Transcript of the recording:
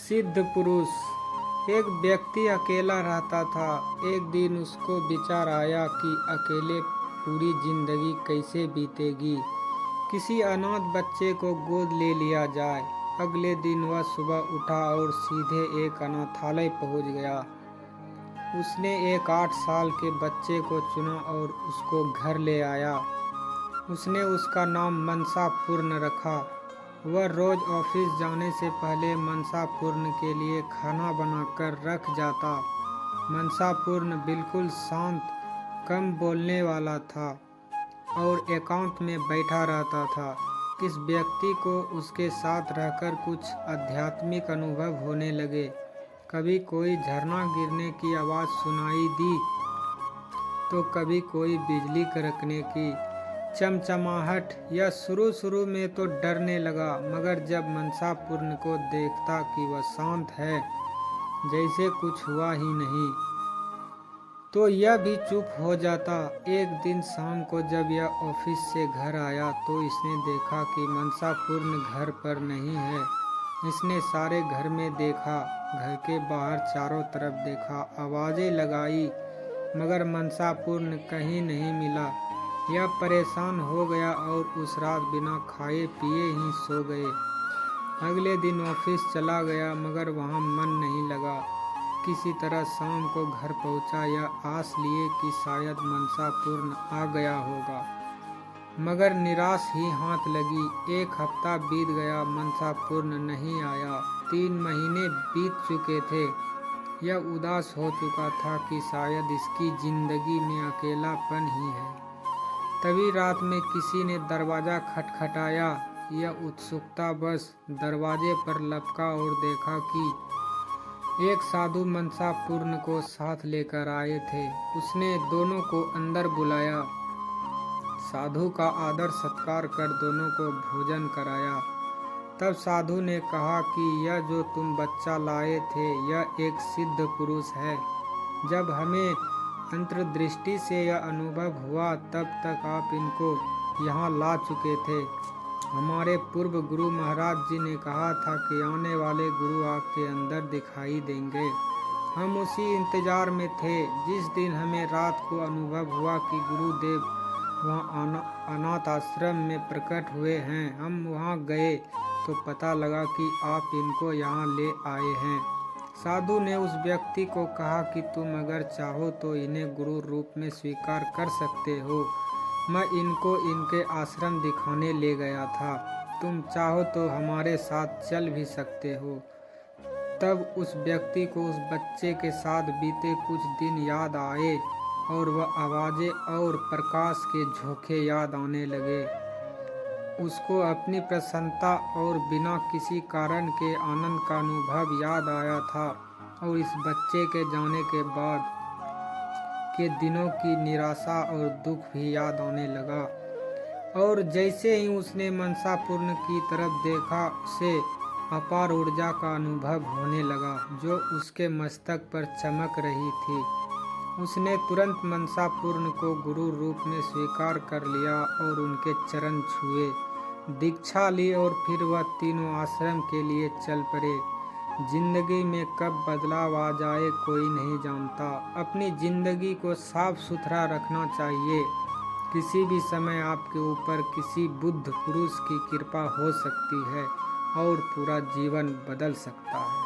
सिद्ध पुरुष। एक व्यक्ति अकेला रहता था। एक दिन उसको विचार आया कि अकेले पूरी जिंदगी कैसे बीतेगी। किसी अनाथ बच्चे को गोद ले लिया जाए। अगले दिन वह सुबह उठा और सीधे एक अनाथालय पहुंच गया। उसने एक 8 साल के बच्चे को चुना और उसको घर ले आया। उसने उसका नाम मनसा पूर्ण रखा। वह रोज ऑफिस जाने से पहले मनसा पूर्ण के लिए खाना बनाकर रख जाता। मनसा पूर्ण बिल्कुल शांत, कम बोलने वाला था और एकांत में बैठा रहता था। इस व्यक्ति को उसके साथ रहकर कुछ आध्यात्मिक अनुभव होने लगे। कभी कोई झरना गिरने की आवाज़ सुनाई दी तो कभी कोई बिजली कड़कने की चमचमाहट। यह शुरू में तो डरने लगा, मगर जब मनसा पूर्ण को देखता कि वह शांत है, जैसे कुछ हुआ ही नहीं, तो यह भी चुप हो जाता। एक दिन शाम को जब यह ऑफिस से घर आया तो इसने देखा कि मनसा पूर्ण घर पर नहीं है। इसने सारे घर में देखा, घर के बाहर चारों तरफ देखा, आवाज़ें लगाई, मगर मनसा पूर्ण कहीं नहीं मिला। यह परेशान हो गया और उस रात बिना खाए पिए ही सो गए। अगले दिन ऑफिस चला गया, मगर वहाँ मन नहीं लगा। किसी तरह शाम को घर पहुँचा, यह आस लिए कि शायद मनसा पूर्ण आ गया होगा, मगर निराश ही हाथ लगी। 1 हफ्ता बीत गया, मनसा पूर्ण नहीं आया। 3 महीने बीत चुके थे। यह उदास हो चुका था कि शायद इसकी जिंदगी में अकेलापन ही है। तभी रात में किसी ने दरवाज़ा खटखटाया। यह उत्सुकता बस दरवाजे पर लपका और देखा कि एक साधु मनसा पूर्ण को साथ लेकर आए थे। उसने दोनों को अंदर बुलाया। साधु का आदर सत्कार कर दोनों को भोजन कराया। तब साधु ने कहा कि यह जो तुम बच्चा लाए थे, यह एक सिद्ध पुरुष है। जब हमें अंतर्दृष्टि से यह अनुभव हुआ, तब तक आप इनको यहाँ ला चुके थे। हमारे पूर्व गुरु महाराज जी ने कहा था कि आने वाले गुरु आपके अंदर दिखाई देंगे। हम उसी इंतजार में थे। जिस दिन हमें रात को अनुभव हुआ कि गुरुदेव वहाँ अनाथ आश्रम में प्रकट हुए हैं, हम वहाँ गए तो पता लगा कि आप इनको यहाँ ले आए हैं। साधु ने उस व्यक्ति को कहा कि तुम अगर चाहो तो इन्हें गुरु रूप में स्वीकार कर सकते हो। मैं इनको इनके आश्रम दिखाने ले गया था। तुम चाहो तो हमारे साथ चल भी सकते हो। तब उस व्यक्ति को उस बच्चे के साथ बीते कुछ दिन याद आए और वह आवाज़ें और प्रकाश के झोंके याद आने लगे। उसको अपनी प्रसन्नता और बिना किसी कारण के आनंद का अनुभव याद आया था और इस बच्चे के जाने के बाद के दिनों की निराशा और दुख भी याद आने लगा। और जैसे ही उसने मनसा पूर्ण की तरफ देखा, उसे अपार ऊर्जा का अनुभव होने लगा जो उसके मस्तक पर चमक रही थी। उसने तुरंत मनसा पूर्ण को गुरु रूप में स्वीकार कर लिया और उनके चरण छुए, दीक्षा ली और फिर वह तीनों आश्रम के लिए चल पड़े। जिंदगी में कब बदलाव आ जाए कोई नहीं जानता। अपनी जिंदगी को साफ सुथरा रखना चाहिए। किसी भी समय आपके ऊपर किसी बुद्ध पुरुष की कृपा हो सकती है और पूरा जीवन बदल सकता है।